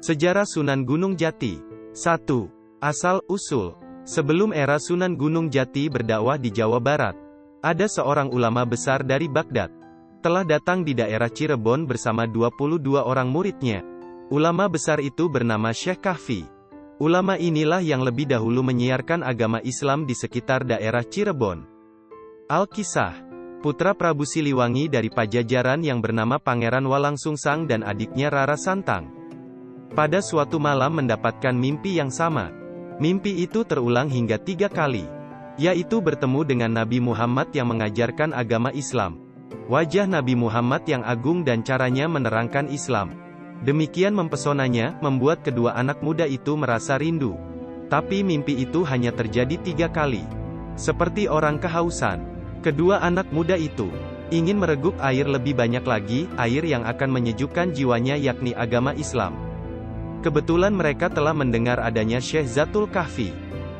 Sejarah Sunan Gunung Jati. 1. Asal-usul. Sebelum era Sunan Gunung Jati berdakwah di Jawa Barat, ada seorang ulama besar dari Baghdad. Telah datang di daerah Cirebon bersama 22 orang muridnya. Ulama besar itu bernama Syekh Kahfi. Ulama inilah yang lebih dahulu menyiarkan agama Islam di sekitar daerah Cirebon. Al-Kisah. Putra Prabu Siliwangi dari Pajajaran yang bernama Pangeran Walangsungsang dan adiknya Rara Santang. Pada suatu malam mendapatkan mimpi yang sama. Mimpi itu terulang hingga 3 kali. Yaitu bertemu dengan Nabi Muhammad yang mengajarkan agama Islam. Wajah Nabi Muhammad yang agung dan caranya menerangkan Islam. Demikian mempesonanya, membuat kedua anak muda itu merasa rindu. Tapi mimpi itu hanya terjadi 3 kali. Seperti orang kehausan, kedua anak muda itu ingin mereguk air lebih banyak lagi, air yang akan menyejukkan jiwanya yakni agama Islam. Kebetulan mereka telah mendengar adanya Syekh Zatul Kahfi,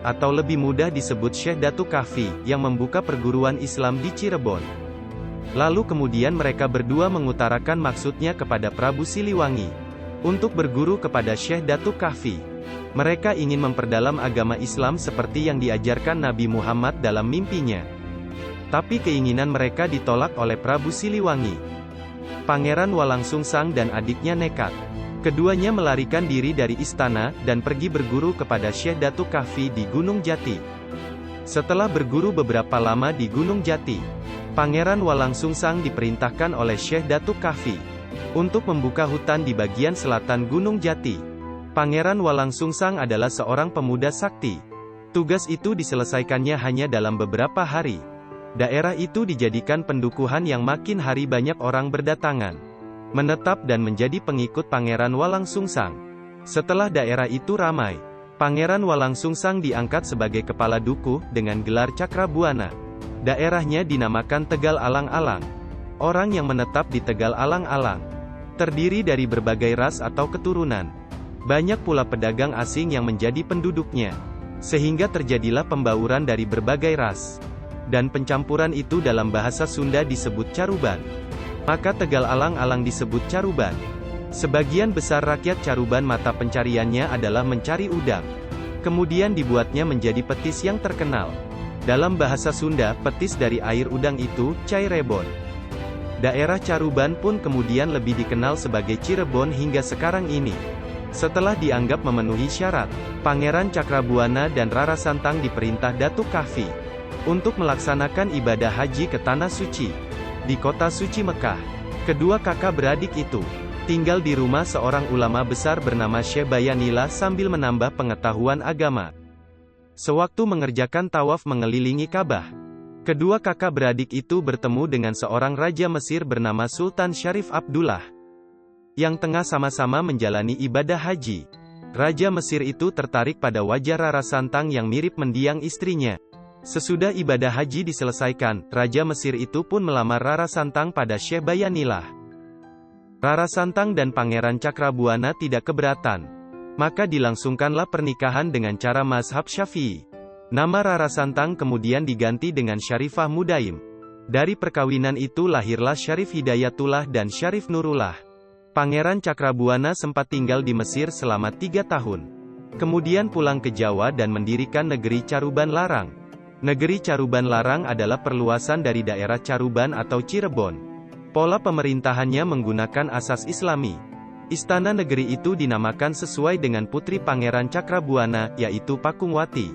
atau lebih mudah disebut Syekh Datu Kahfi, yang membuka perguruan Islam di Cirebon. Lalu kemudian mereka berdua mengutarakan maksudnya kepada Prabu Siliwangi, untuk berguru kepada Syekh Datu Kahfi. Mereka ingin memperdalam agama Islam seperti yang diajarkan Nabi Muhammad dalam mimpinya. Tapi keinginan mereka ditolak oleh Prabu Siliwangi. Pangeran Walangsungsang dan adiknya nekat. Keduanya melarikan diri dari istana, dan pergi berguru kepada Syekh Datu Kahfi di Gunung Jati. Setelah berguru beberapa lama di Gunung Jati, Pangeran Walangsungsang diperintahkan oleh Syekh Datu Kahfi untuk membuka hutan di bagian selatan Gunung Jati. Pangeran Walangsungsang adalah seorang pemuda sakti. Tugas itu diselesaikannya hanya dalam beberapa hari. Daerah itu dijadikan pendukuhan yang makin hari banyak orang berdatangan, menetap dan menjadi pengikut Pangeran Walangsungsang. Setelah daerah itu ramai, Pangeran Walangsungsang diangkat sebagai kepala dukuh dengan gelar Cakrabuana. Daerahnya dinamakan Tegal Alang-Alang. Orang yang menetap di Tegal Alang-Alang terdiri dari berbagai ras atau keturunan. Banyak pula pedagang asing yang menjadi penduduknya, sehingga terjadilah pembauran dari berbagai ras. Dan pencampuran itu dalam bahasa Sunda disebut caruban. Maka Tegal Alang-Alang disebut caruban. Sebagian besar rakyat caruban mata pencariannya adalah mencari udang. Kemudian dibuatnya menjadi petis yang terkenal. Dalam bahasa Sunda, petis dari air udang itu, cai rebon. Daerah Caruban pun kemudian lebih dikenal sebagai Cirebon hingga sekarang ini. Setelah dianggap memenuhi syarat, Pangeran Cakrabuana dan Rara Santang diperintah Datu Kahfi untuk melaksanakan ibadah haji ke Tanah Suci, di kota suci Mekah. Kedua kakak beradik itu tinggal di rumah seorang ulama besar bernama Syekh Bayanila sambil menambah pengetahuan agama. Sewaktu mengerjakan tawaf mengelilingi Ka'bah, kedua kakak beradik itu bertemu dengan seorang raja Mesir bernama Sultan Syarif Abdullah, yang tengah sama-sama menjalani ibadah haji. Raja Mesir itu tertarik pada wajah Rara Santang yang mirip mendiang istrinya. Sesudah ibadah haji diselesaikan, Raja Mesir itu pun melamar Rara Santang pada Syekh Bayanilah. Rara Santang dan Pangeran Cakrabuana tidak keberatan. Maka dilangsungkanlah pernikahan dengan cara mazhab Syafi'i. Nama Rara Santang kemudian diganti dengan Syarifah Mudaim. Dari perkawinan itu lahirlah Syarif Hidayatullah dan Syarif Nurullah. Pangeran Cakrabuana sempat tinggal di Mesir selama 3 tahun. Kemudian pulang ke Jawa dan mendirikan negeri Caruban Larang. Negeri Caruban Larang adalah perluasan dari daerah Caruban atau Cirebon. Pola pemerintahannya menggunakan asas Islami. Istana negeri itu dinamakan sesuai dengan putri Pangeran Cakrabuana, yaitu Pakungwati.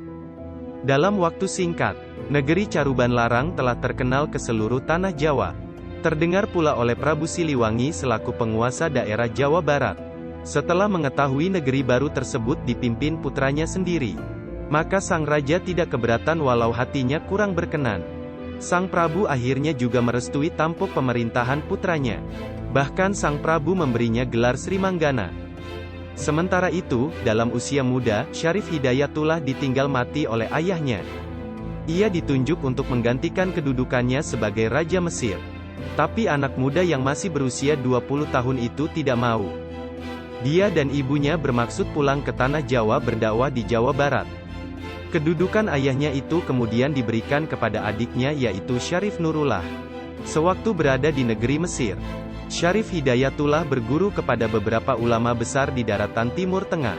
Dalam waktu singkat, negeri Caruban Larang telah terkenal ke seluruh tanah Jawa. Terdengar pula oleh Prabu Siliwangi selaku penguasa daerah Jawa Barat. Setelah mengetahui negeri baru tersebut dipimpin putranya sendiri, maka sang raja tidak keberatan walau hatinya kurang berkenan. Sang Prabu akhirnya juga merestui tampuk pemerintahan putranya. Bahkan sang Prabu memberinya gelar Sri Manggana. Sementara itu, dalam usia muda, Syarif Hidayatullah ditinggal mati oleh ayahnya. Ia ditunjuk untuk menggantikan kedudukannya sebagai Raja Mesir. Tapi anak muda yang masih berusia 20 tahun itu tidak mau. Dia dan ibunya bermaksud pulang ke tanah Jawa berdakwah di Jawa Barat. Kedudukan ayahnya itu kemudian diberikan kepada adiknya yaitu Syarif Nurullah. Sewaktu berada di negeri Mesir, Syarif Hidayatullah berguru kepada beberapa ulama besar di daratan Timur Tengah.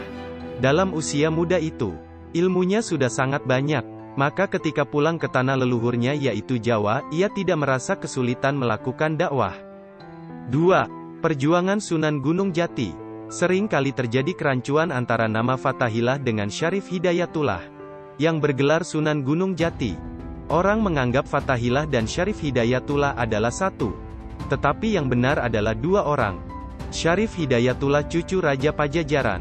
Dalam usia muda itu, ilmunya sudah sangat banyak. Maka ketika pulang ke tanah leluhurnya yaitu Jawa, ia tidak merasa kesulitan melakukan dakwah. 2. Perjuangan Sunan Gunung Jati. Sering kali terjadi kerancuan antara nama Fathahillah dengan Syarif Hidayatullah, yang bergelar Sunan Gunung Jati. Orang menganggap Fathahillah dan Syarif Hidayatullah adalah satu. Tetapi yang benar adalah dua orang. Syarif Hidayatullah cucu Raja Pajajaran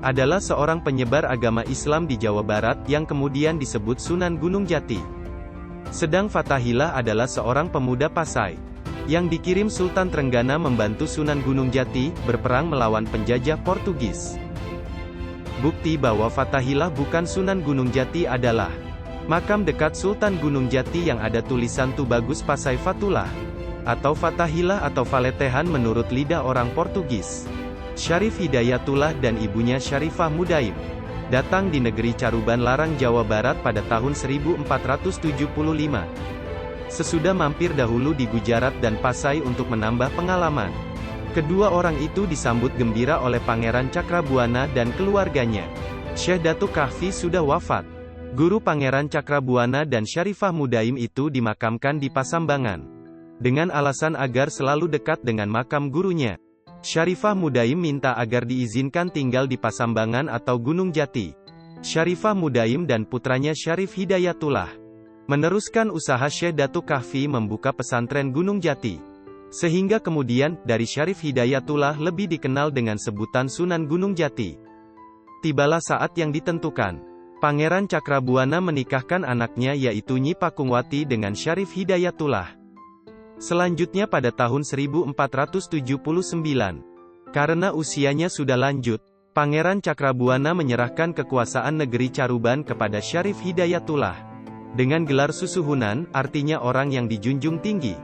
adalah seorang penyebar agama Islam di Jawa Barat yang kemudian disebut Sunan Gunung Jati. Sedang Fathahillah adalah seorang pemuda Pasai yang dikirim Sultan Trenggana membantu Sunan Gunung Jati berperang melawan penjajah Portugis. Bukti bahwa Fathahillah bukan Sunan Gunung Jati adalah makam dekat Sultan Gunung Jati yang ada tulisan Tubagus Pasai Fatullah atau Fathahillah atau Faletehan menurut lidah orang Portugis. Syarif Hidayatullah dan ibunya Syarifah Mudaim datang di negeri Caruban Larang Jawa Barat pada tahun 1475. Sesudah mampir dahulu di Gujarat dan Pasai untuk menambah pengalaman, kedua orang itu disambut gembira oleh Pangeran Cakrabuana dan keluarganya. Syekh Datuk Kahfi sudah wafat. Guru Pangeran Cakrabuana dan Syarifah Mudaim itu dimakamkan di Pasambangan dengan alasan agar selalu dekat dengan makam gurunya. Syarifah Mudaim minta agar diizinkan tinggal di Pasambangan atau Gunung Jati. Syarifah Mudaim dan putranya Syarif Hidayatullah meneruskan usaha Syekh Datuk Kahfi membuka pesantren Gunung Jati. Sehingga kemudian, dari Syarif Hidayatullah lebih dikenal dengan sebutan Sunan Gunung Jati. Tibalah saat yang ditentukan. Pangeran Cakrabuana menikahkan anaknya yaitu Nyi Pakungwati dengan Syarif Hidayatullah. Selanjutnya pada tahun 1479, karena usianya sudah lanjut, Pangeran Cakrabuana menyerahkan kekuasaan negeri Caruban kepada Syarif Hidayatullah. Dengan gelar Susuhunan, artinya orang yang dijunjung tinggi.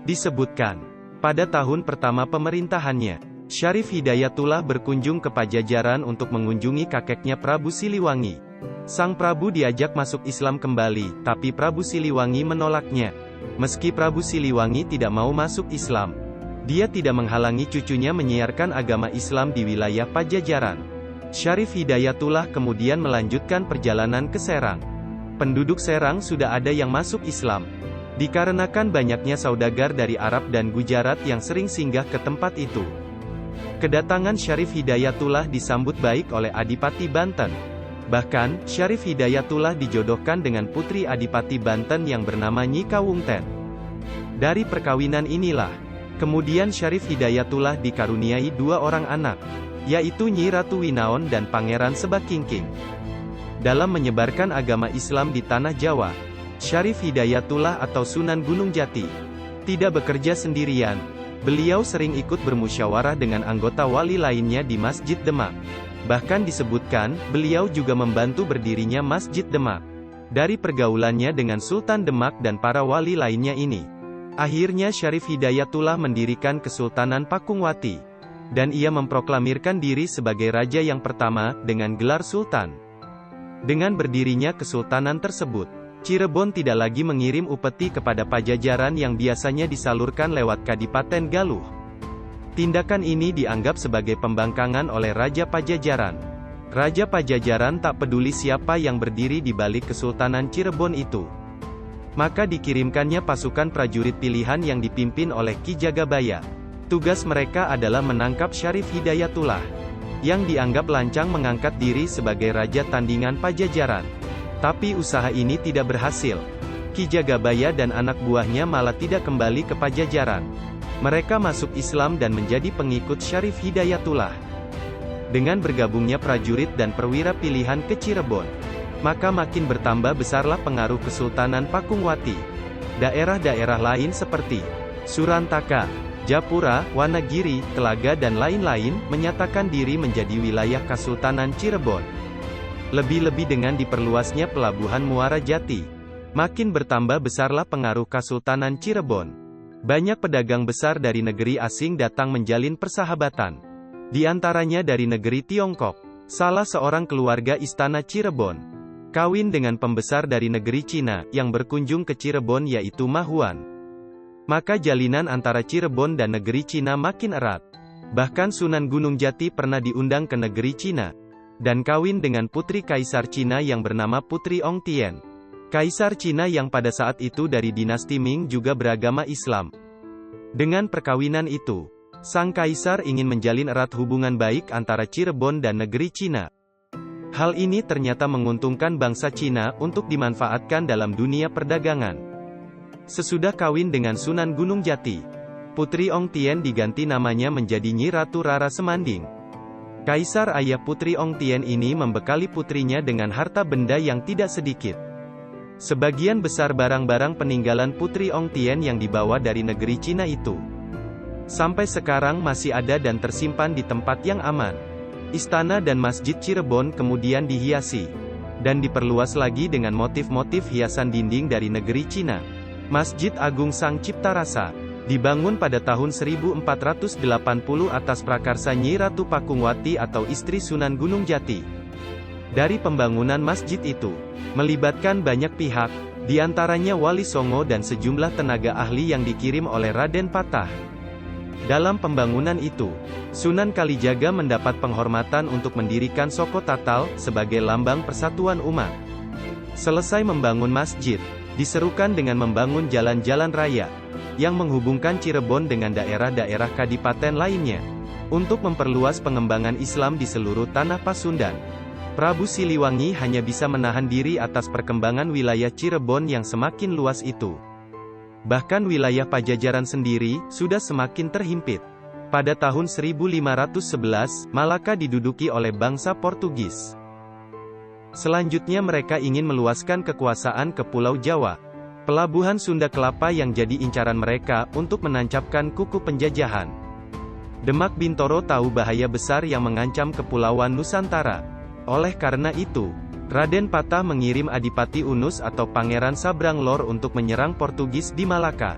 Disebutkan, pada tahun pertama pemerintahannya, Syarif Hidayatullah berkunjung ke Pajajaran untuk mengunjungi kakeknya Prabu Siliwangi. Sang Prabu diajak masuk Islam kembali, tapi Prabu Siliwangi menolaknya. Meski Prabu Siliwangi tidak mau masuk Islam, dia tidak menghalangi cucunya menyiarkan agama Islam di wilayah Pajajaran. Syarif Hidayatullah kemudian melanjutkan perjalanan ke Serang. Penduduk Serang sudah ada yang masuk Islam, dikarenakan banyaknya saudagar dari Arab dan Gujarat yang sering singgah ke tempat itu. Kedatangan Syarif Hidayatullah disambut baik oleh Adipati Banten. Bahkan, Syarif Hidayatullah dijodohkan dengan putri Adipati Banten yang bernama Nyi Kawungten. Dari perkawinan inilah, kemudian Syarif Hidayatullah dikaruniai dua orang anak, yaitu Nyi Ratu Winaon dan Pangeran Sebakingking. Dalam menyebarkan agama Islam di tanah Jawa, Syarif Hidayatullah atau Sunan Gunung Jati tidak bekerja sendirian. Beliau sering ikut bermusyawarah dengan anggota wali lainnya di Masjid Demak. Bahkan disebutkan, beliau juga membantu berdirinya Masjid Demak. Dari pergaulannya dengan Sultan Demak dan para wali lainnya ini, akhirnya Syarif Hidayatullah mendirikan Kesultanan Pakungwati. Dan ia memproklamirkan diri sebagai raja yang pertama, dengan gelar Sultan. Dengan berdirinya kesultanan tersebut, Cirebon tidak lagi mengirim upeti kepada Pajajaran yang biasanya disalurkan lewat Kadipaten Galuh. Tindakan ini dianggap sebagai pembangkangan oleh Raja Pajajaran. Raja Pajajaran tak peduli siapa yang berdiri di balik Kesultanan Cirebon itu. Maka dikirimkannya pasukan prajurit pilihan yang dipimpin oleh Ki Jagabaya. Tugas mereka adalah menangkap Syarif Hidayatullah, yang dianggap lancang mengangkat diri sebagai raja tandingan Pajajaran. Tapi usaha ini tidak berhasil. Ki Jagabaya dan anak buahnya malah tidak kembali ke Pajajaran. Mereka masuk Islam dan menjadi pengikut Syarif Hidayatullah. Dengan bergabungnya prajurit dan perwira pilihan ke Cirebon, maka makin bertambah besarlah pengaruh Kesultanan Pakungwati. Daerah-daerah lain seperti Surantaka, Japura, Wanagiri, Telaga dan lain-lain, menyatakan diri menjadi wilayah Kesultanan Cirebon. Lebih-lebih dengan diperluasnya pelabuhan Muara Jati, makin bertambah besarlah pengaruh Kesultanan Cirebon. Banyak pedagang besar dari negeri asing datang menjalin persahabatan. Di antaranya dari negeri Tiongkok. Salah seorang keluarga istana Cirebon kawin dengan pembesar dari negeri Cina, yang berkunjung ke Cirebon yaitu Ma Huan. maka jalinan antara Cirebon dan negeri Cina makin erat. Bahkan Sunan Gunung Jati pernah diundang ke negeri Cina, dan kawin dengan putri Kaisar Cina yang bernama Putri Ong Tien. Kaisar Cina yang pada saat itu dari dinasti Ming juga beragama Islam. Dengan perkawinan itu, sang kaisar ingin menjalin erat hubungan baik antara Cirebon dan negeri Cina. Hal ini ternyata menguntungkan bangsa Cina untuk dimanfaatkan dalam dunia perdagangan. Sesudah kawin dengan Sunan Gunung Jati, Putri Ong Tien diganti namanya menjadi Nyi Ratu Rara Semanding. Kaisar ayah Putri Ong Tien ini membekali putrinya dengan harta benda yang tidak sedikit. Sebagian besar barang-barang peninggalan Putri Ong Tien yang dibawa dari negeri Cina itu, sampai sekarang masih ada dan tersimpan di tempat yang aman. Istana dan Masjid Cirebon kemudian dihiasi, dan diperluas lagi dengan motif-motif hiasan dinding dari negeri Cina. Masjid Agung Sang Cipta Rasa dibangun pada tahun 1480 atas prakarsa Nyi Ratu Pakungwati atau istri Sunan Gunung Jati. Dari pembangunan masjid itu, melibatkan banyak pihak, di antaranya Wali Songo dan sejumlah tenaga ahli yang dikirim oleh Raden Patah. Dalam pembangunan itu, Sunan Kalijaga mendapat penghormatan untuk mendirikan Soko Tatal sebagai lambang persatuan umat. Selesai membangun masjid, diserukan dengan membangun jalan-jalan raya yang menghubungkan Cirebon dengan daerah-daerah kadipaten lainnya, untuk memperluas pengembangan Islam di seluruh tanah Pasundan. Prabu Siliwangi hanya bisa menahan diri atas perkembangan wilayah Cirebon yang semakin luas itu. Bahkan wilayah Pajajaran sendiri sudah semakin terhimpit. Pada tahun 1511, Malaka diduduki oleh bangsa Portugis. Selanjutnya mereka ingin meluaskan kekuasaan ke Pulau Jawa. Pelabuhan Sunda Kelapa yang jadi incaran mereka untuk menancapkan kuku penjajahan. Demak Bintoro tahu bahaya besar yang mengancam Kepulauan Nusantara. Oleh karena itu, Raden Patah mengirim Adipati Unus atau Pangeran Sabranglor untuk menyerang Portugis di Malaka.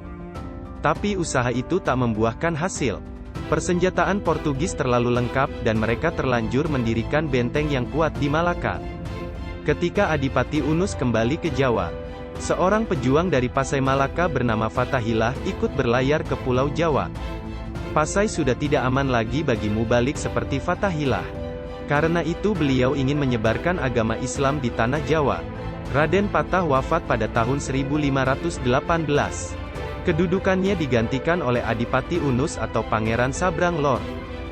Tapi usaha itu tak membuahkan hasil. Persenjataan Portugis terlalu lengkap dan mereka terlanjur mendirikan benteng yang kuat di Malaka. Ketika Adipati Unus kembali ke Jawa, seorang pejuang dari Pasai Malaka bernama Fatahillah ikut berlayar ke Pulau Jawa. Pasai sudah tidak aman lagi bagi mubalik seperti Fatahillah. Karena itu beliau ingin menyebarkan agama Islam di tanah Jawa. Raden Patah wafat pada tahun 1518. Kedudukannya digantikan oleh Adipati Unus atau Pangeran Sabranglor.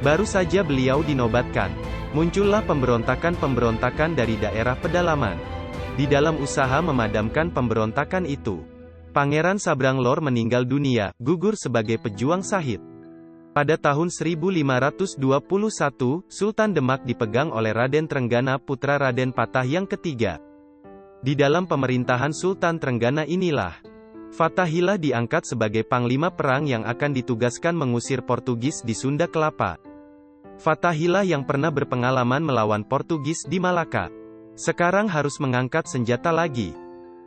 Baru saja beliau dinobatkan, muncullah pemberontakan-pemberontakan dari daerah pedalaman. Di dalam usaha memadamkan pemberontakan itu, Pangeran Sabranglor meninggal dunia, gugur sebagai pejuang syahid. Pada tahun 1521, Sultan Demak dipegang oleh Raden Trenggana putra Raden Patah yang ketiga. Di dalam pemerintahan Sultan Trenggana inilah, Fatahillah diangkat sebagai panglima perang yang akan ditugaskan mengusir Portugis di Sunda Kelapa. Fatahillah yang pernah berpengalaman melawan Portugis di Malaka, sekarang harus mengangkat senjata lagi.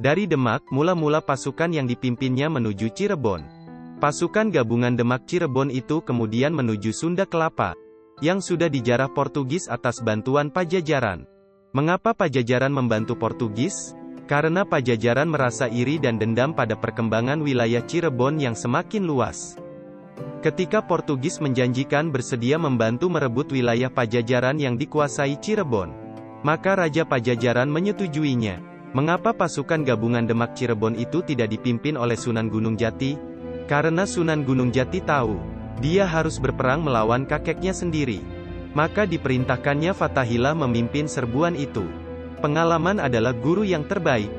Dari Demak, mula-mula pasukan yang dipimpinnya menuju Cirebon. Pasukan gabungan Demak Cirebon itu kemudian menuju Sunda Kelapa, yang sudah dijarah Portugis atas bantuan Pajajaran. Mengapa Pajajaran membantu Portugis? Karena Pajajaran merasa iri dan dendam pada perkembangan wilayah Cirebon yang semakin luas. Ketika Portugis menjanjikan bersedia membantu merebut wilayah Pajajaran yang dikuasai Cirebon, maka Raja Pajajaran menyetujuinya. Mengapa pasukan gabungan Demak Cirebon itu tidak dipimpin oleh Sunan Gunung Jati? Karena Sunan Gunung Jati tahu, dia harus berperang melawan kakeknya sendiri. Maka diperintahkannya Fatahillah memimpin serbuan itu. Pengalaman adalah guru yang terbaik.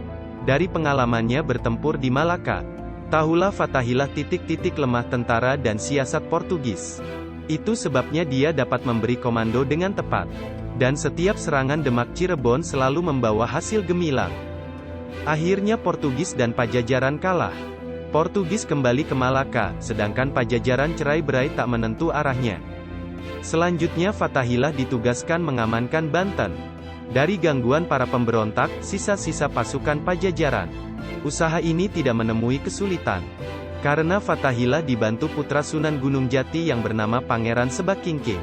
Dari pengalamannya bertempur di Malaka, tahulah Fatahillah titik-titik lemah tentara dan siasat Portugis. Itu sebabnya dia dapat memberi komando dengan tepat. Dan setiap serangan Demak Cirebon selalu membawa hasil gemilang. Akhirnya Portugis dan Pajajaran kalah. Portugis kembali ke Malaka, sedangkan Pajajaran cerai-berai tak menentu arahnya. Selanjutnya Fatahillah ditugaskan mengamankan Banten dari gangguan para pemberontak, sisa-sisa pasukan Pajajaran. Usaha ini tidak menemui kesulitan, karena Fatahillah dibantu putra Sunan Gunung Jati yang bernama Pangeran Sebakingking.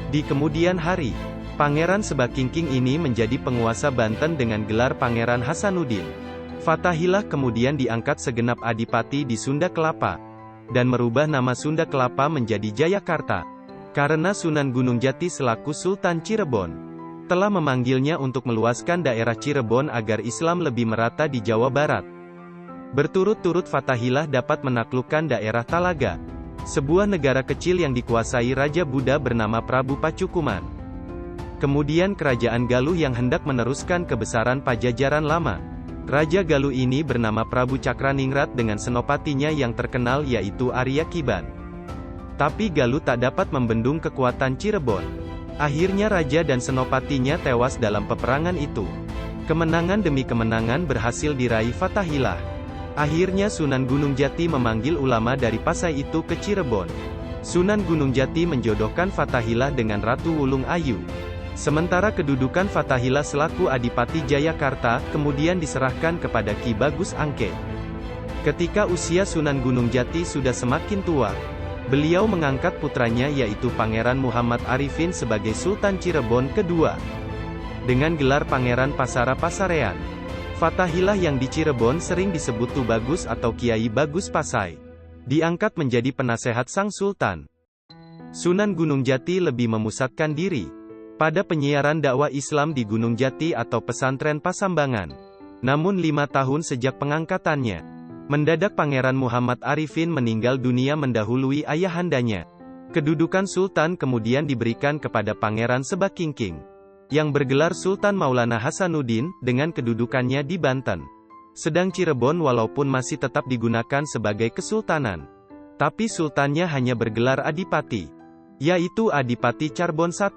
Di kemudian hari, Pangeran Sebakingking ini menjadi penguasa Banten dengan gelar Pangeran Hasanuddin. Fatahillah kemudian diangkat segenap adipati di Sunda Kelapa. dan merubah nama Sunda Kelapa menjadi Jayakarta. Karena Sunan Gunung Jati selaku Sultan Cirebon telah memanggilnya untuk meluaskan daerah Cirebon agar Islam lebih merata di Jawa Barat. Berturut-turut Fathahilah dapat menaklukkan daerah Talaga, sebuah negara kecil yang dikuasai Raja Buddha bernama Prabu Pacukuman. Kemudian Kerajaan Galuh yang hendak meneruskan kebesaran Pajajaran lama. Raja Galuh ini bernama Prabu Cakraningrat dengan senopatinya yang terkenal yaitu Arya Kiban. Tapi Galuh tak dapat membendung kekuatan Cirebon. Akhirnya raja dan senopatinya tewas dalam peperangan itu. Kemenangan demi kemenangan berhasil diraih Fathahilah. Akhirnya Sunan Gunung Jati memanggil ulama dari Pasai itu ke Cirebon. Sunan Gunung Jati menjodohkan Fathahilah dengan Ratu Wulung Ayu. Sementara kedudukan Fathahilah selaku Adipati Jayakarta, kemudian diserahkan kepada Ki Bagus Angke. Ketika usia Sunan Gunung Jati sudah semakin tua, beliau mengangkat putranya yaitu Pangeran Muhammad Arifin sebagai Sultan Cirebon kedua, dengan gelar Pangeran Pasara Pasarean. Fathahilah yang di Cirebon sering disebut Tu Bagus atau Kiai Bagus Pasai, diangkat menjadi penasehat sang Sultan. Sunan Gunung Jati lebih memusatkan diri pada penyiaran dakwah Islam di Gunung Jati atau pesantren Pasambangan. Namun 5 tahun sejak pengangkatannya, mendadak Pangeran Muhammad Arifin meninggal dunia mendahului ayahandanya. Kedudukan Sultan kemudian diberikan kepada Pangeran Sebakingking, yang bergelar Sultan Maulana Hasanuddin, dengan kedudukannya di Banten. Sedang Cirebon walaupun masih tetap digunakan sebagai kesultanan, tapi sultannya hanya bergelar Adipati, yaitu Adipati Carbon I.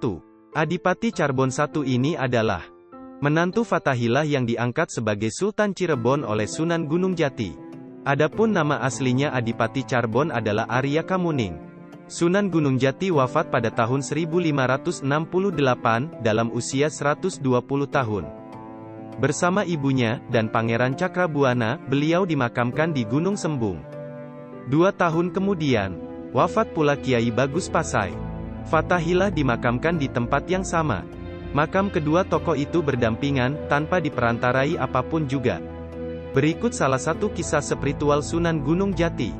Adipati Carbon I ini adalah menantu Fathahilah yang diangkat sebagai Sultan Cirebon oleh Sunan Gunung Jati. Adapun nama aslinya Adipati Carbon adalah Arya Kamuning. Sunan Gunung Jati wafat pada tahun 1568, dalam usia 120 tahun. Bersama ibunya, dan Pangeran Cakrabuana, beliau dimakamkan di Gunung Sembung. 2 tahun kemudian, wafat pula Kiai Bagus Pasai. Fathahilah dimakamkan di tempat yang sama. Makam kedua tokoh itu berdampingan, tanpa diperantarai apapun juga. Berikut salah satu kisah spiritual Sunan Gunung Jati.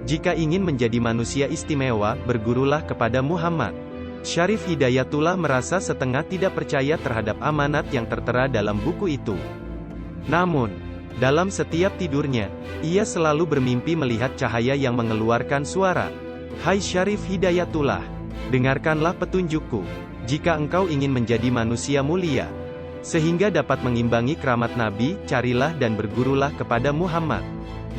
Jika ingin menjadi manusia istimewa, bergurulah kepada Muhammad. Syarif Hidayatullah merasa setengah tidak percaya terhadap amanat yang tertera dalam buku itu. Namun, dalam setiap tidurnya, ia selalu bermimpi melihat cahaya yang mengeluarkan suara. Hai Syarif Hidayatullah, dengarkanlah petunjukku. Jika engkau ingin menjadi manusia mulia, sehingga dapat mengimbangi keramat Nabi, carilah dan bergurulah kepada Muhammad.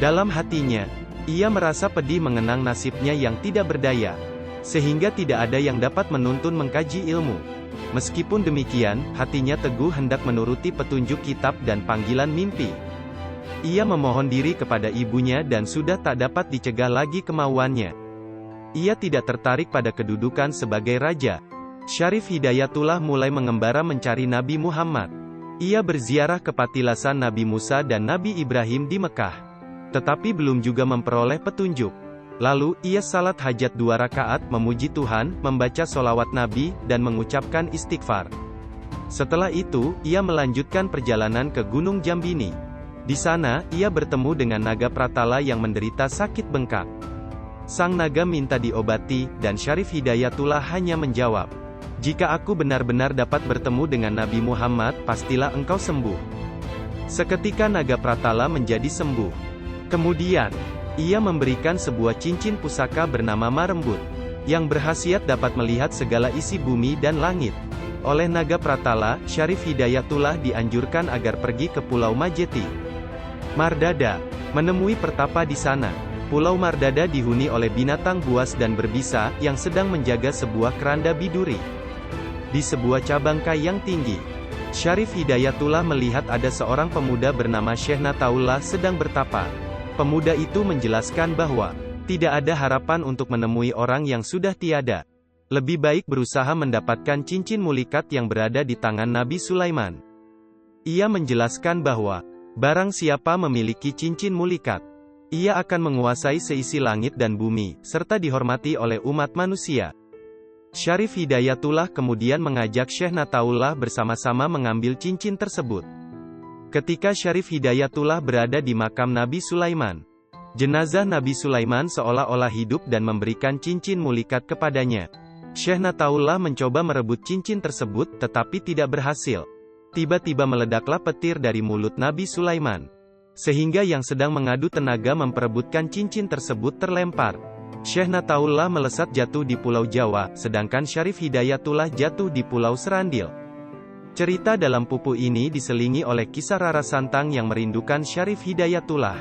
Dalam hatinya, ia merasa pedih mengenang nasibnya yang tidak berdaya, sehingga tidak ada yang dapat menuntun mengkaji ilmu. Meskipun demikian, hatinya teguh hendak menuruti petunjuk kitab dan panggilan mimpi. Ia memohon diri kepada ibunya dan sudah tak dapat dicegah lagi kemauannya. Ia tidak tertarik pada kedudukan sebagai raja. Syarif Hidayatullah mulai mengembara mencari Nabi Muhammad. Ia berziarah ke patilasan Nabi Musa dan Nabi Ibrahim di Mekah, tetapi belum juga memperoleh petunjuk. Lalu, ia salat hajat 2 rakaat, memuji Tuhan, membaca solawat Nabi, dan mengucapkan istighfar. Setelah itu, ia melanjutkan perjalanan ke Gunung Jambini. Di sana, ia bertemu dengan naga Pratala yang menderita sakit bengkak. Sang naga minta diobati, dan Syarif Hidayatullah hanya menjawab, "Jika aku benar-benar dapat bertemu dengan Nabi Muhammad, pastilah engkau sembuh." Seketika naga Pratala menjadi sembuh. Kemudian, ia memberikan sebuah cincin pusaka bernama Marembut, yang berkhasiat dapat melihat segala isi bumi dan langit. Oleh naga Pratala, Syarif Hidayatullah dianjurkan agar pergi ke Pulau Majeti Mardada, menemui pertapa di sana. Pulau Mardada dihuni oleh binatang buas dan berbisa, yang sedang menjaga sebuah keranda biduri. Di sebuah cabang kai yang tinggi, Syarif Hidayatullah melihat ada seorang pemuda bernama Syekh Nataullah sedang bertapa. Pemuda itu menjelaskan bahwa tidak ada harapan untuk menemui orang yang sudah tiada. Lebih baik berusaha mendapatkan cincin mulikat yang berada di tangan Nabi Sulaiman. Ia menjelaskan bahwa barang siapa memiliki cincin mulikat, ia akan menguasai seisi langit dan bumi, serta dihormati oleh umat manusia. Syarif Hidayatullah kemudian mengajak Syekh Nataullah bersama-sama mengambil cincin tersebut. Ketika Syarif Hidayatullah berada di makam Nabi Sulaiman, Jenazah Nabi Sulaiman seolah-olah hidup dan memberikan cincin mulikat kepadanya. Syekh Nataullah mencoba merebut cincin tersebut, tetapi tidak berhasil. Tiba-tiba meledaklah petir dari mulut Nabi Sulaiman, sehingga yang sedang mengadu tenaga memperebutkan cincin tersebut terlempar. Syekh Nataullah melesat jatuh di Pulau Jawa, sedangkan Syarif Hidayatullah jatuh di Pulau Serandil. Cerita dalam pupu ini diselingi oleh kisah Rara Santang yang merindukan Syarif Hidayatullah.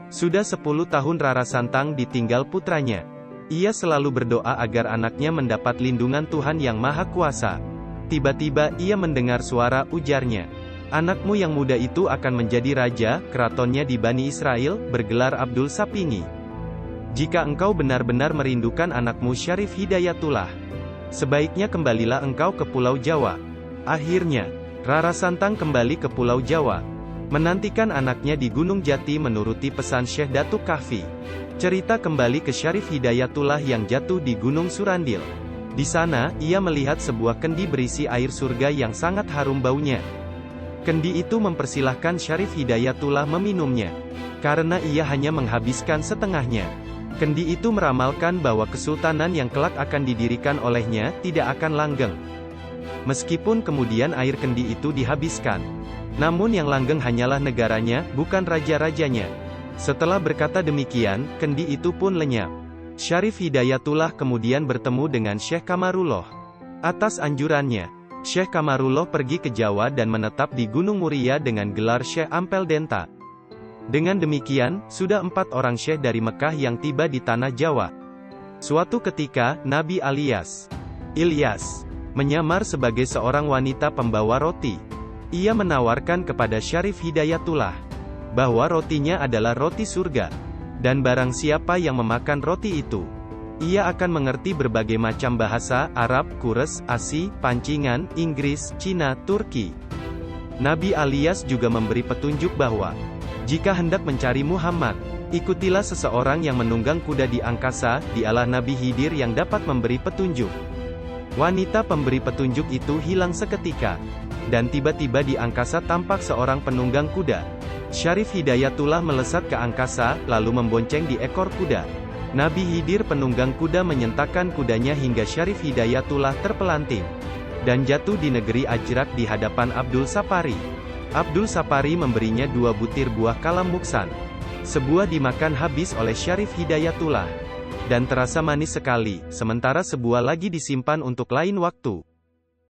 Sudah 10 tahun Rara Santang ditinggal putranya. Ia selalu berdoa agar anaknya mendapat lindungan Tuhan Yang Maha Kuasa. Tiba-tiba ia mendengar suara, ujarnya. Anakmu yang muda itu akan menjadi raja, keratonnya di Bani Israel, bergelar Abdul Sapingi. Jika engkau benar-benar merindukan anakmu Syarif Hidayatullah, sebaiknya kembalilah engkau ke Pulau Jawa. Akhirnya, Rara Santang kembali ke Pulau Jawa, menantikan anaknya di Gunung Jati menuruti pesan Syekh Datuk Kahfi. Cerita kembali ke Syarif Hidayatullah yang jatuh di Gunung Surandil. Di sana, ia melihat sebuah kendi berisi air surga yang sangat harum baunya. Kendi itu mempersilahkan Syarif Hidayatullah meminumnya, karena ia hanya menghabiskan setengahnya. Kendi itu meramalkan bahwa kesultanan yang kelak akan didirikan olehnya, tidak akan langgeng. Meskipun kemudian air kendi itu dihabiskan, namun yang langgeng hanyalah negaranya, bukan raja-rajanya. Setelah berkata demikian, kendi itu pun lenyap. Syarif Hidayatullah kemudian bertemu dengan Syekh Kamarullah. Atas anjurannya, Syekh Kamarullah pergi ke Jawa dan menetap di Gunung Muria dengan gelar Syekh Ampel Denta. Dengan demikian, sudah 4 orang syekh dari Mekah yang tiba di tanah Jawa. Suatu ketika, Nabi Ilyas menyamar sebagai seorang wanita pembawa roti. Ia menawarkan kepada Syarif Hidayatullah bahwa rotinya adalah roti surga, dan barang siapa yang memakan roti itu, ia akan mengerti berbagai macam bahasa, Arab, Kures, Asi, Pancingan, Inggris, Cina, Turki. Nabi Ilyas juga memberi petunjuk bahwa, jika hendak mencari Muhammad, ikutilah seseorang yang menunggang kuda di angkasa, dialah Nabi Khidir yang dapat memberi petunjuk. Wanita pemberi petunjuk itu hilang seketika, dan tiba-tiba di angkasa tampak seorang penunggang kuda. Syarif Hidayatullah melesat ke angkasa, lalu membonceng di ekor kuda. Nabi Khidir penunggang kuda menyentakkan kudanya hingga Syarif Hidayatullah terpelanting, dan jatuh di negeri Ajrak di hadapan Abdul Sapari. Abdul Sapari memberinya 2 butir buah kalam muksan. Sebuah dimakan habis oleh Syarif Hidayatullah, dan terasa manis sekali, sementara sebuah lagi disimpan untuk lain waktu.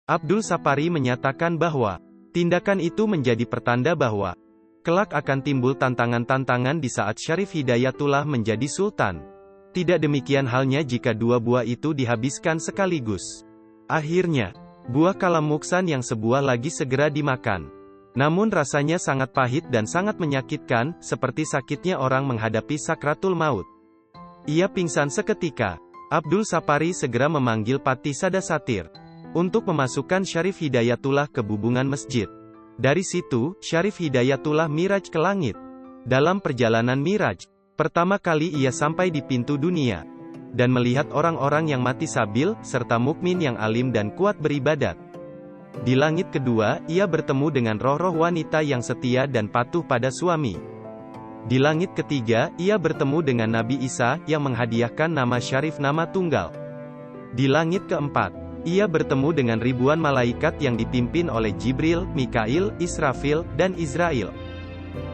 Abdul Sapari menyatakan bahwa, tindakan itu menjadi pertanda bahwa, kelak akan timbul tantangan-tantangan di saat Syarif Hidayatullah menjadi sultan. Tidak demikian halnya jika 2 buah itu dihabiskan sekaligus. Akhirnya, buah kalam muksan yang sebuah lagi segera dimakan. Namun rasanya sangat pahit dan sangat menyakitkan, seperti sakitnya orang menghadapi sakratul maut. Ia pingsan seketika. Abdul Sapari segera memanggil Pati Sadasatir untuk memasukkan Syarif Hidayatullah ke bubungan masjid. Dari situ, Syarif Hidayatullah miraj ke langit. Dalam perjalanan miraj, pertama kali ia sampai di pintu dunia, dan melihat orang-orang yang mati sabil, serta mukmin yang alim dan kuat beribadat. Di langit kedua, ia bertemu dengan roh-roh wanita yang setia dan patuh pada suami. Di langit ketiga, ia bertemu dengan Nabi Isa, yang menghadiahkan nama Syarif nama tunggal. Di langit keempat, ia bertemu dengan ribuan malaikat yang dipimpin oleh Jibril, Mikail, Israfil, dan Israel.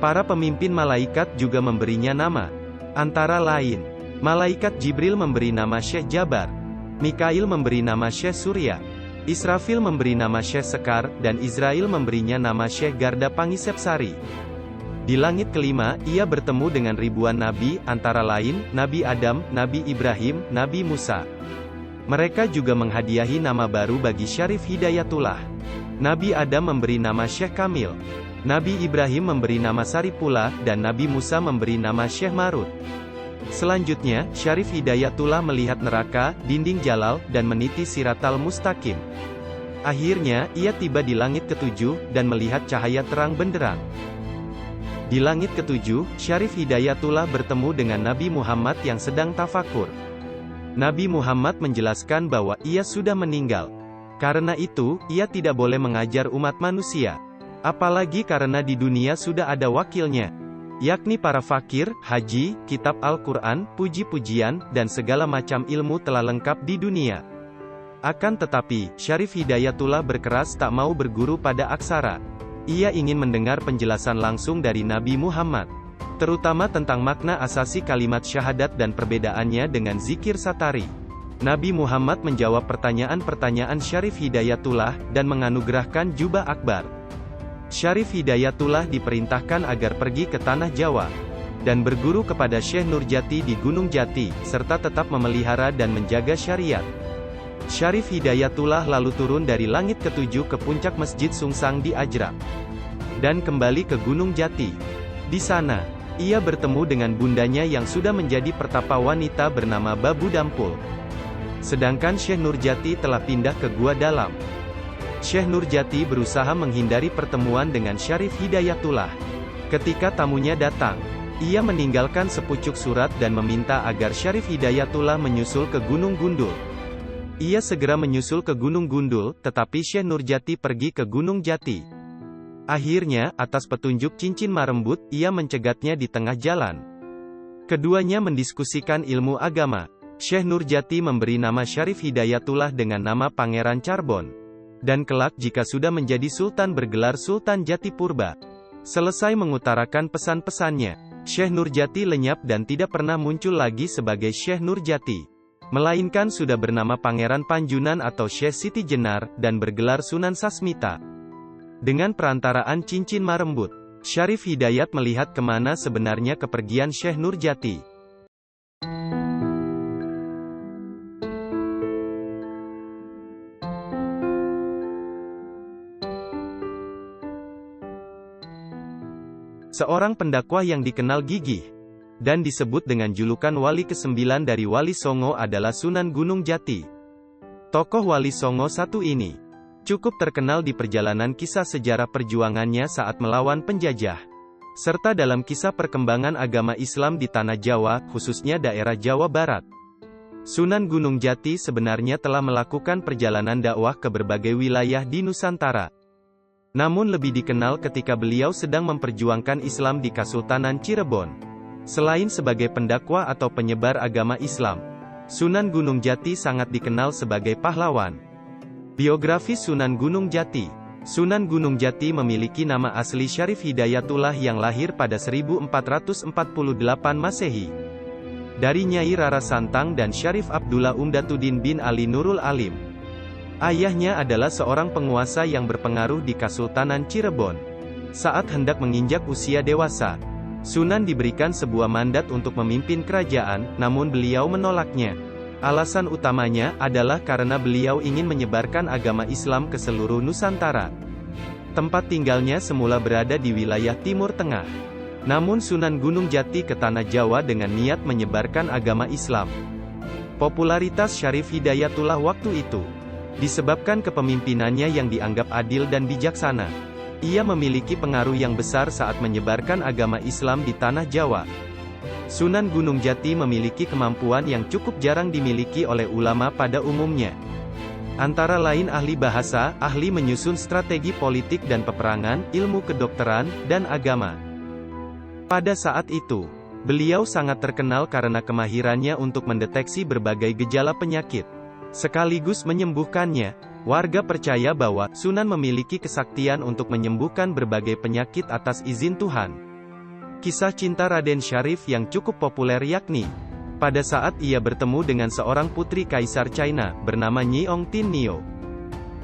Para pemimpin malaikat juga memberinya nama. Antara lain, malaikat Jibril memberi nama Syekh Jabar, Mikail memberi nama Syekh Surya, Israfil memberi nama Syekh Sekar, dan Israel memberinya nama Syekh Garda Pangisepsari. Di langit kelima, ia bertemu dengan ribuan nabi, antara lain, Nabi Adam, Nabi Ibrahim, Nabi Musa. Mereka juga menghadiahi nama baru bagi Syarif Hidayatullah. Nabi Adam memberi nama Syekh Kamil, Nabi Ibrahim memberi nama Saripullah, dan Nabi Musa memberi nama Syekh Marut. Selanjutnya, Syarif Hidayatullah melihat neraka, dinding jalal, dan meniti Siratal Mustaqim. Akhirnya, ia tiba di langit ketujuh, dan melihat cahaya terang benderang. Di langit ketujuh, Syarif Hidayatullah bertemu dengan Nabi Muhammad yang sedang tafakur. Nabi Muhammad menjelaskan bahwa ia sudah meninggal. Karena itu, ia tidak boleh mengajar umat manusia. Apalagi karena di dunia sudah ada wakilnya. yakni para fakir, haji, kitab Al-Quran, puji-pujian, dan segala macam ilmu telah lengkap di dunia. Akan tetapi, Syarif Hidayatullah berkeras tak mau berguru pada aksara. Ia ingin mendengar penjelasan langsung dari Nabi Muhammad, terutama tentang makna asasi kalimat syahadat dan perbedaannya dengan zikir satari. Nabi Muhammad menjawab pertanyaan-pertanyaan Syarif Hidayatullah, dan menganugerahkan jubah akbar. Syarif Hidayatullah diperintahkan agar pergi ke Tanah Jawa, dan berguru kepada Syekh Nurjati di Gunung Jati, serta tetap memelihara dan menjaga syariat. Syarif Hidayatullah lalu turun dari langit ketujuh ke puncak Masjid Sungsang di Ajrak, dan kembali ke Gunung Jati. Di sana, ia bertemu dengan bundanya yang sudah menjadi pertapa wanita bernama Babu Dampul. Sedangkan Syekh Nurjati telah pindah ke Gua Dalam. Syekh Nurjati berusaha menghindari pertemuan dengan Syarif Hidayatullah. Ketika tamunya datang, ia meninggalkan sepucuk surat dan meminta agar Syarif Hidayatullah menyusul ke Gunung Gundul. Ia segera menyusul ke Gunung Gundul, tetapi Syekh Nurjati pergi ke Gunung Jati. Akhirnya, atas petunjuk cincin marembut, ia mencegatnya di tengah jalan. Keduanya mendiskusikan ilmu agama. Syekh Nurjati memberi nama Syarif Hidayatullah dengan nama Pangeran Charbon. Dan kelak jika sudah menjadi Sultan bergelar Sultan Jati Purba. Selesai mengutarakan pesan-pesannya, Syekh Nurjati lenyap dan tidak pernah muncul lagi sebagai Syekh Nurjati, melainkan sudah bernama Pangeran Panjunan atau Syekh Siti Jenar, dan bergelar Sunan Sasmita. Dengan perantaraan cincin marembut, Syarif Hidayat melihat kemana sebenarnya kepergian Syekh Nurjati. Seorang pendakwah yang dikenal gigih, dan disebut dengan julukan Wali ke-9 dari Wali Songo adalah Sunan Gunung Jati. Tokoh Wali Songo satu ini cukup terkenal di perjalanan kisah sejarah perjuangannya saat melawan penjajah, serta dalam kisah perkembangan agama Islam di Tanah Jawa, khususnya daerah Jawa Barat. Sunan Gunung Jati sebenarnya telah melakukan perjalanan dakwah ke berbagai wilayah di Nusantara. Namun lebih dikenal ketika beliau sedang memperjuangkan Islam di Kasultanan Cirebon. Selain sebagai pendakwah atau penyebar agama Islam, Sunan Gunung Jati sangat dikenal sebagai pahlawan. Biografi Sunan Gunung Jati. Sunan Gunung Jati memiliki nama asli Syarif Hidayatullah yang lahir pada 1448 Masehi. Dari Nyai Rara Santang dan Syarif Abdullah Umdatuddin bin Ali Nurul Alim. Ayahnya adalah seorang penguasa yang berpengaruh di Kasultanan Cirebon. Saat hendak menginjak usia dewasa, Sunan diberikan sebuah mandat untuk memimpin kerajaan, namun beliau menolaknya. Alasan utamanya adalah karena beliau ingin menyebarkan agama Islam ke seluruh Nusantara. Tempat tinggalnya semula berada di wilayah Timur Tengah. Namun Sunan Gunung Jati ke Tanah Jawa dengan niat menyebarkan agama Islam. Popularitas Syarif Hidayatullah waktu itu disebabkan kepemimpinannya yang dianggap adil dan bijaksana. Ia memiliki pengaruh yang besar saat menyebarkan agama Islam di Tanah Jawa. Sunan Gunung Jati memiliki kemampuan yang cukup jarang dimiliki oleh ulama pada umumnya. Antara lain ahli bahasa, ahli menyusun strategi politik dan peperangan, ilmu kedokteran, dan agama. Pada saat itu, beliau sangat terkenal karena kemahirannya untuk mendeteksi berbagai gejala penyakit, sekaligus menyembuhkannya. Warga percaya bahwa Sunan memiliki kesaktian untuk menyembuhkan berbagai penyakit atas izin Tuhan. Kisah cinta Raden Syarif yang cukup populer yakni, pada saat ia bertemu dengan seorang putri Kaisar China, bernama Nyi Ong Tin Nio.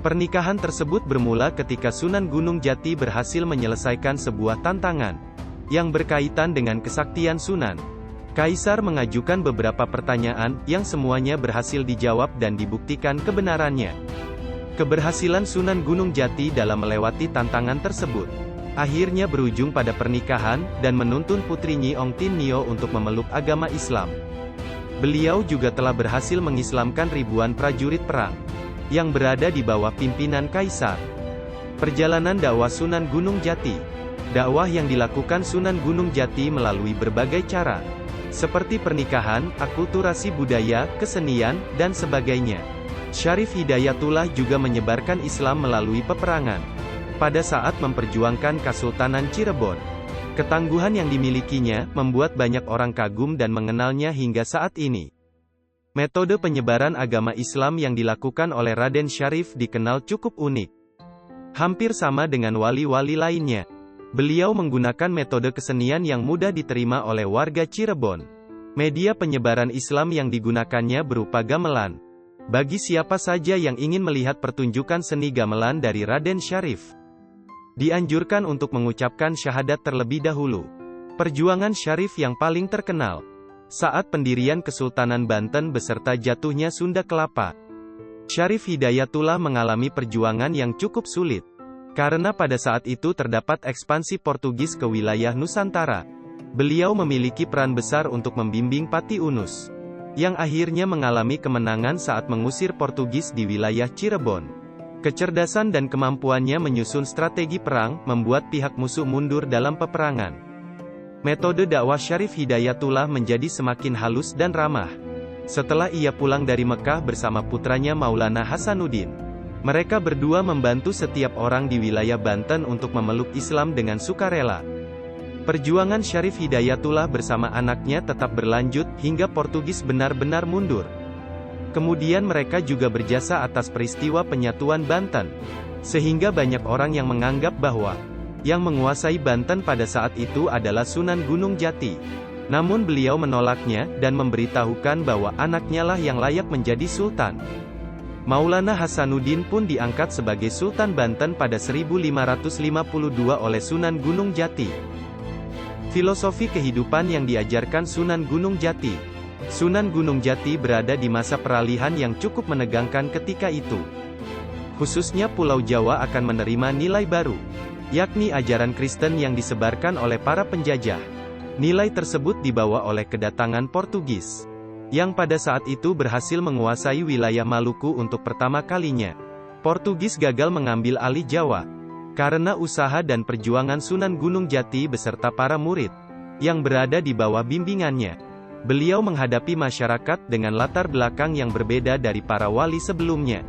Pernikahan tersebut bermula ketika Sunan Gunung Jati berhasil menyelesaikan sebuah tantangan, yang berkaitan dengan kesaktian Sunan. Kaisar mengajukan beberapa pertanyaan, yang semuanya berhasil dijawab dan dibuktikan kebenarannya. Keberhasilan Sunan Gunung Jati dalam melewati tantangan tersebut, akhirnya berujung pada pernikahan, dan menuntun putri Nyi Ong Tin Nio untuk memeluk agama Islam. Beliau juga telah berhasil mengislamkan ribuan prajurit perang, yang berada di bawah pimpinan Kaisar. Perjalanan dakwah Sunan Gunung Jati. Dakwah yang dilakukan Sunan Gunung Jati melalui berbagai cara, seperti pernikahan, akulturasi budaya, kesenian, dan sebagainya. Syarif Hidayatullah juga menyebarkan Islam melalui peperangan. Pada saat memperjuangkan Kasultanan Cirebon, Ketangguhan yang dimilikinya membuat banyak orang kagum dan mengenalnya hingga saat ini. Metode penyebaran agama Islam yang dilakukan oleh Raden Syarif dikenal cukup unik. Hampir sama dengan wali-wali lainnya, beliau menggunakan metode kesenian yang mudah diterima oleh warga Cirebon. Media penyebaran Islam yang digunakannya berupa gamelan. Bagi siapa saja yang ingin melihat pertunjukan seni gamelan dari Raden Syarif, dianjurkan untuk mengucapkan syahadat terlebih dahulu. Perjuangan Syarif yang paling terkenal saat pendirian Kesultanan Banten beserta jatuhnya Sunda Kelapa. Syarif Hidayatullah mengalami perjuangan yang cukup sulit, karena pada saat itu terdapat ekspansi Portugis ke wilayah Nusantara. Beliau memiliki peran besar untuk membimbing Pati Unus, yang akhirnya mengalami kemenangan saat mengusir Portugis di wilayah Cirebon. Kecerdasan dan kemampuannya menyusun strategi perang, membuat pihak musuh mundur dalam peperangan. Metode dakwah Syarif Hidayatullah menjadi semakin halus dan ramah setelah ia pulang dari Mekah bersama putranya Maulana Hasanuddin. Mereka berdua membantu setiap orang di wilayah Banten untuk memeluk Islam dengan sukarela. Perjuangan Syarif Hidayatullah bersama anaknya tetap berlanjut hingga Portugis benar-benar mundur. Kemudian mereka juga berjasa atas peristiwa penyatuan Banten, sehingga banyak orang yang menganggap bahwa yang menguasai Banten pada saat itu adalah Sunan Gunung Jati. Namun beliau menolaknya, dan memberitahukan bahwa anaknya lah yang layak menjadi Sultan. Maulana Hasanuddin pun diangkat sebagai Sultan Banten pada 1552 oleh Sunan Gunung Jati. Filosofi kehidupan yang diajarkan Sunan Gunung Jati. Sunan Gunung Jati berada di masa peralihan yang cukup menegangkan ketika itu. Khususnya Pulau Jawa akan menerima nilai baru, yakni ajaran Kristen yang disebarkan oleh para penjajah. Nilai tersebut dibawa oleh kedatangan Portugis, yang pada saat itu berhasil menguasai wilayah Maluku untuk pertama kalinya. Portugis gagal mengambil alih Jawa, karena usaha dan perjuangan Sunan Gunung Jati beserta para murid, yang berada di bawah bimbingannya. Beliau menghadapi masyarakat dengan latar belakang yang berbeda dari para wali sebelumnya.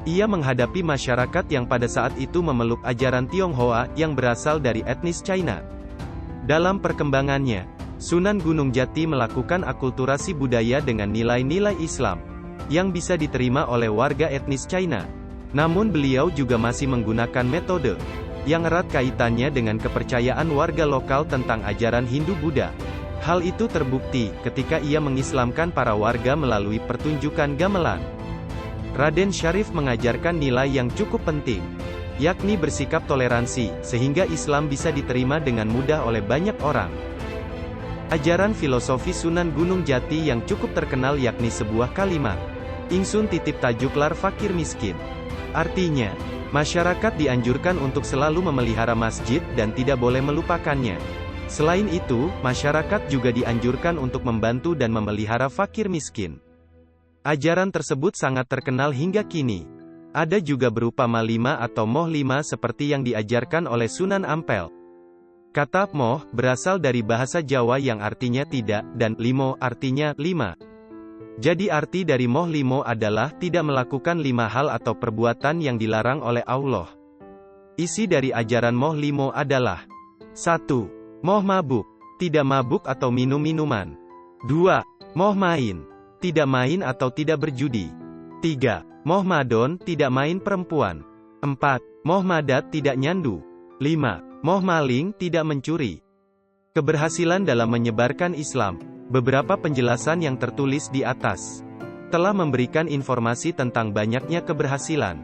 Ia menghadapi masyarakat yang pada saat itu memeluk ajaran Tionghoa, yang berasal dari etnis China. Dalam perkembangannya, Sunan Gunung Jati melakukan akulturasi budaya dengan nilai-nilai Islam, yang bisa diterima oleh warga etnis China. Namun beliau juga masih menggunakan metode, yang erat kaitannya dengan kepercayaan warga lokal tentang ajaran Hindu-Buddha. Hal itu terbukti, ketika ia mengislamkan para warga melalui pertunjukan gamelan. Raden Syarif mengajarkan nilai yang cukup penting, yakni bersikap toleransi, sehingga Islam bisa diterima dengan mudah oleh banyak orang. Ajaran filosofi Sunan Gunung Jati yang cukup terkenal yakni sebuah kalimat, "Ingsun titip tajuklar fakir miskin." Artinya, masyarakat dianjurkan untuk selalu memelihara masjid dan tidak boleh melupakannya. Selain itu, masyarakat juga dianjurkan untuk membantu dan memelihara fakir miskin. Ajaran tersebut sangat terkenal hingga kini. Ada juga berupa malima atau moh lima seperti yang diajarkan oleh Sunan Ampel. Kata moh berasal dari bahasa Jawa yang artinya tidak, dan limo artinya lima. Jadi arti dari moh limo adalah tidak melakukan 5 hal atau perbuatan yang dilarang oleh Allah. Isi dari ajaran moh limo adalah: 1. Moh mabuk, tidak mabuk atau minum minuman. 2. Moh main, tidak main atau tidak berjudi. 3. Moh madon, tidak main perempuan. 4. Moh madat, tidak nyandu. 5. Moh maling, tidak mencuri. Keberhasilan dalam menyebarkan Islam. Beberapa penjelasan yang tertulis di atas telah memberikan informasi tentang banyaknya keberhasilan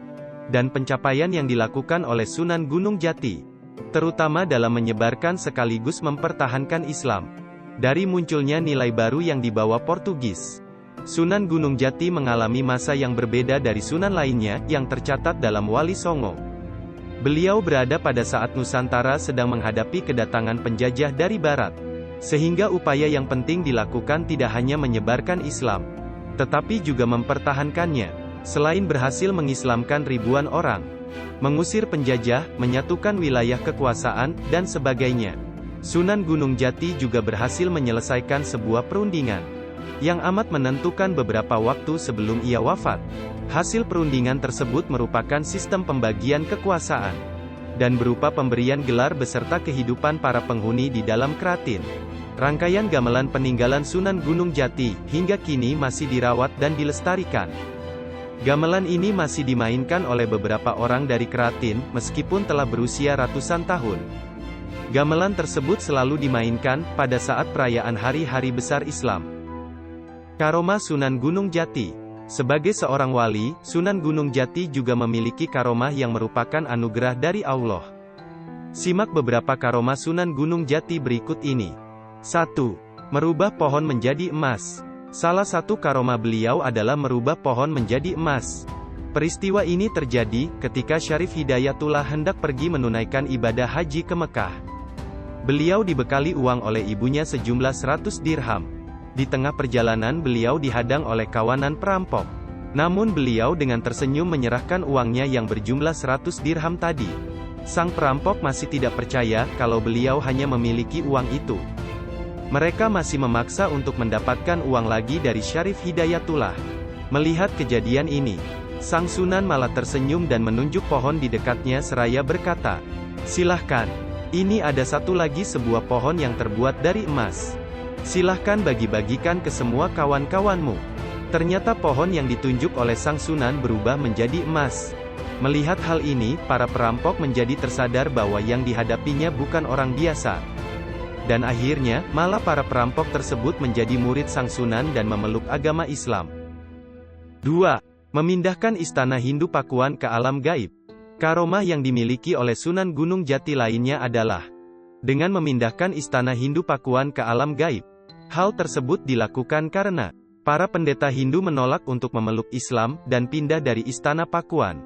dan pencapaian yang dilakukan oleh Sunan Gunung Jati, terutama dalam menyebarkan sekaligus mempertahankan Islam. Dari munculnya nilai baru yang dibawa Portugis, Sunan Gunung Jati mengalami masa yang berbeda dari sunan lainnya yang tercatat dalam Wali Songo. Beliau berada pada saat Nusantara sedang menghadapi kedatangan penjajah dari Barat, sehingga upaya yang penting dilakukan tidak hanya menyebarkan Islam, tetapi juga mempertahankannya. Selain berhasil mengislamkan ribuan orang, mengusir penjajah, menyatukan wilayah kekuasaan, dan sebagainya, Sunan Gunung Jati juga berhasil menyelesaikan sebuah perundingan yang amat menentukan beberapa waktu sebelum ia wafat. Hasil perundingan tersebut merupakan sistem pembagian kekuasaan, dan berupa pemberian gelar beserta kehidupan para penghuni di dalam Kratin. Rangkaian gamelan peninggalan Sunan Gunung Jati, hingga kini masih dirawat dan dilestarikan. Gamelan ini masih dimainkan oleh beberapa orang dari Kratin, meskipun telah berusia ratusan tahun. Gamelan tersebut selalu dimainkan pada saat perayaan hari-hari besar Islam. Karomah Sunan Gunung Jati. Sebagai seorang wali, Sunan Gunung Jati juga memiliki karomah yang merupakan anugerah dari Allah. Simak beberapa karomah Sunan Gunung Jati berikut ini. 1. Merubah pohon menjadi emas. Salah satu karomah beliau adalah merubah pohon menjadi emas. Peristiwa ini terjadi ketika Syarif Hidayatullah hendak pergi menunaikan ibadah haji ke Mekah. Beliau dibekali uang oleh ibunya sejumlah 100 dirham. Di tengah perjalanan beliau dihadang oleh kawanan perampok. Namun beliau dengan tersenyum menyerahkan uangnya yang berjumlah 100 dirham tadi. Sang perampok masih tidak percaya kalau beliau hanya memiliki uang itu. Mereka masih memaksa untuk mendapatkan uang lagi dari Syarif Hidayatullah. Melihat kejadian ini, sang Sunan malah tersenyum dan menunjuk pohon di dekatnya seraya berkata, "Silahkan, ini ada satu lagi sebuah pohon yang terbuat dari emas. Silahkan bagi-bagikan ke semua kawan-kawanmu." Ternyata pohon yang ditunjuk oleh sang Sunan berubah menjadi emas. Melihat hal ini, para perampok menjadi tersadar bahwa yang dihadapinya bukan orang biasa. Dan akhirnya, malah para perampok tersebut menjadi murid sang Sunan dan memeluk agama Islam. 2. Memindahkan istana Hindu Pakuan ke alam gaib. Karomah yang dimiliki oleh Sunan Gunung Jati lainnya adalah dengan memindahkan istana Hindu Pakuan ke alam gaib. Hal tersebut dilakukan karena para pendeta Hindu menolak untuk memeluk Islam dan pindah dari istana Pakuan.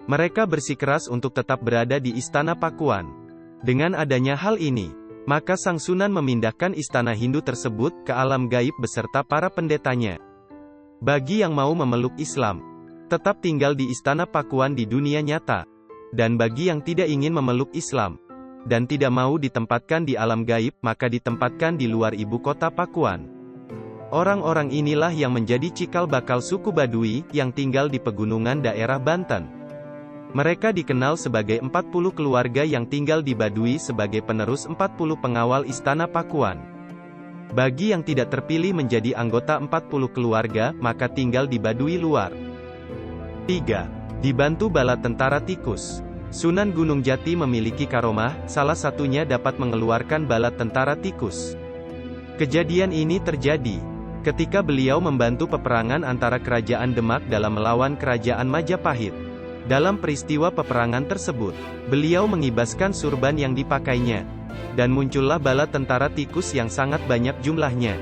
Mereka bersikeras untuk tetap berada di istana Pakuan. Dengan adanya hal ini, maka sang Sunan memindahkan istana Hindu tersebut ke alam gaib beserta para pendetanya. Bagi yang mau memeluk Islam, tetap tinggal di istana Pakuan di dunia nyata. Dan bagi yang tidak ingin memeluk Islam, dan tidak mau ditempatkan di alam gaib, maka ditempatkan di luar ibu kota Pakuan. Orang-orang inilah yang menjadi cikal bakal suku Baduy, yang tinggal di pegunungan daerah Banten. Mereka dikenal sebagai 40 keluarga yang tinggal di Baduy sebagai penerus 40 pengawal istana Pakuan. Bagi yang tidak terpilih menjadi anggota 40 keluarga, maka tinggal di Baduy luar. 3. Dibantu bala tentara tikus. Sunan Gunung Jati memiliki karomah, salah satunya dapat mengeluarkan bala tentara tikus. Kejadian ini terjadi ketika beliau membantu peperangan antara kerajaan Demak dalam melawan kerajaan Majapahit. Dalam peristiwa peperangan tersebut, beliau mengibaskan surban yang dipakainya. Dan muncullah bala tentara tikus yang sangat banyak jumlahnya.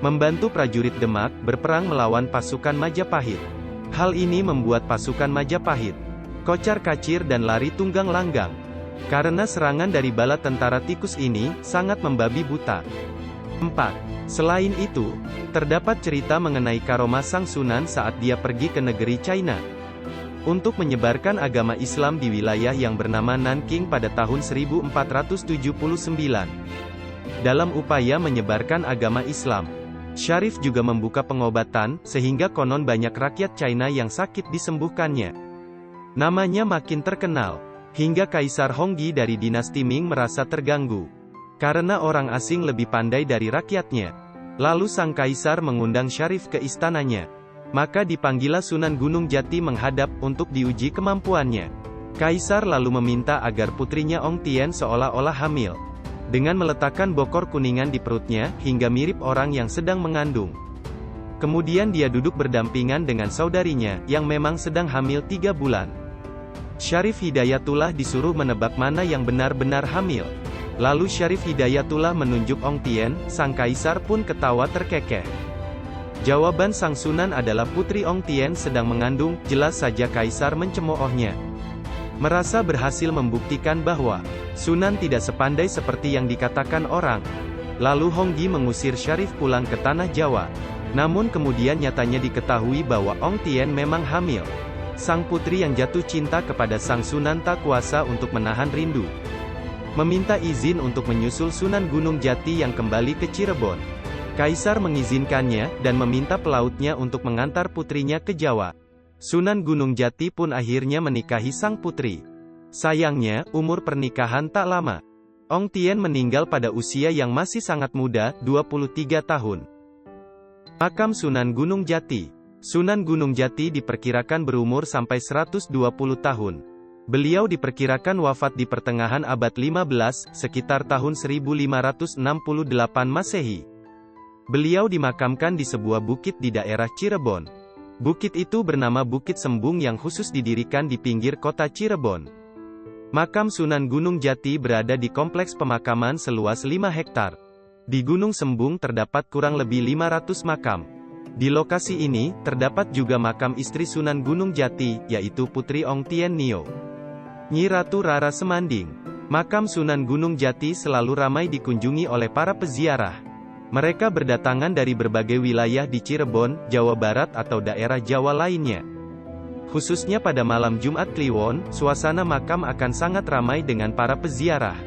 Membantu prajurit Demak berperang melawan pasukan Majapahit. Hal ini membuat pasukan Majapahit kocar-kacir dan lari tunggang langgang. Karena serangan dari bala tentara tikus ini, sangat membabi buta. 4. Selain itu, terdapat cerita mengenai karomah sang Sunan saat dia pergi ke negeri China untuk menyebarkan agama Islam di wilayah yang bernama Nanking pada tahun 1479. Dalam upaya menyebarkan agama Islam, Syarif juga membuka pengobatan, sehingga konon banyak rakyat China yang sakit disembuhkannya. Namanya makin terkenal, hingga Kaisar Honggi dari dinasti Ming merasa terganggu, karena orang asing lebih pandai dari rakyatnya. Lalu sang Kaisar mengundang Syarif ke istananya. Maka dipanggillah Sunan Gunung Jati menghadap, untuk diuji kemampuannya. Kaisar lalu meminta agar putrinya Ong Tien seolah-olah hamil, dengan meletakkan bokor kuningan di perutnya, hingga mirip orang yang sedang mengandung. Kemudian dia duduk berdampingan dengan saudarinya, yang memang sedang hamil 3 bulan. Syarif Hidayatullah disuruh menebak mana yang benar-benar hamil. Lalu Syarif Hidayatullah menunjuk Ong Tien, sang Kaisar pun ketawa terkekeh. Jawaban sang Sunan adalah putri Ong Tien sedang mengandung. Jelas saja Kaisar mencemoohnya. Merasa berhasil membuktikan bahwa Sunan tidak sepandai seperti yang dikatakan orang, lalu Honggi mengusir Syarif pulang ke tanah Jawa. Namun kemudian nyatanya diketahui bahwa Ong Tien memang hamil. Sang putri yang jatuh cinta kepada sang Sunan tak kuasa untuk menahan rindu, meminta izin untuk menyusul Sunan Gunung Jati yang kembali ke Cirebon. Kaisar mengizinkannya, dan meminta pelautnya untuk mengantar putrinya ke Jawa. Sunan Gunung Jati pun akhirnya menikahi sang putri. Sayangnya, umur pernikahan tak lama. Ong Tien meninggal pada usia yang masih sangat muda, 23 tahun. Makam Sunan Gunung Jati. Sunan Gunung Jati diperkirakan berumur sampai 120 tahun. Beliau diperkirakan wafat di pertengahan abad 15, sekitar tahun 1568 Masehi. Beliau dimakamkan di sebuah bukit di daerah Cirebon. Bukit itu bernama Bukit Sembung yang khusus didirikan di pinggir kota Cirebon. Makam Sunan Gunung Jati berada di kompleks pemakaman seluas 5 hektar. Di Gunung Sembung terdapat kurang lebih 500 makam. Di lokasi ini, terdapat juga makam istri Sunan Gunung Jati, yaitu Putri Ong Tien Nio, Nyi Ratu Rara Semanding. Makam Sunan Gunung Jati selalu ramai dikunjungi oleh para peziarah. Mereka berdatangan dari berbagai wilayah di Cirebon, Jawa Barat atau daerah Jawa lainnya. Khususnya pada malam Jumat Kliwon, suasana makam akan sangat ramai dengan para peziarah.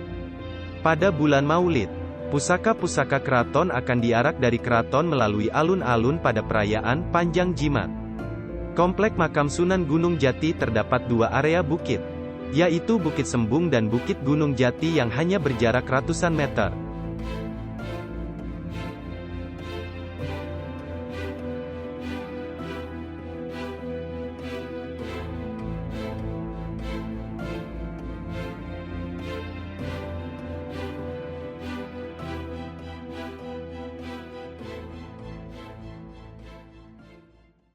Pada bulan Maulid, pusaka-pusaka keraton akan diarak dari keraton melalui alun-alun pada perayaan Panjang Jimat. Komplek makam Sunan Gunung Jati terdapat 2 area bukit, yaitu Bukit Sembung dan Bukit Gunung Jati yang hanya berjarak ratusan meter.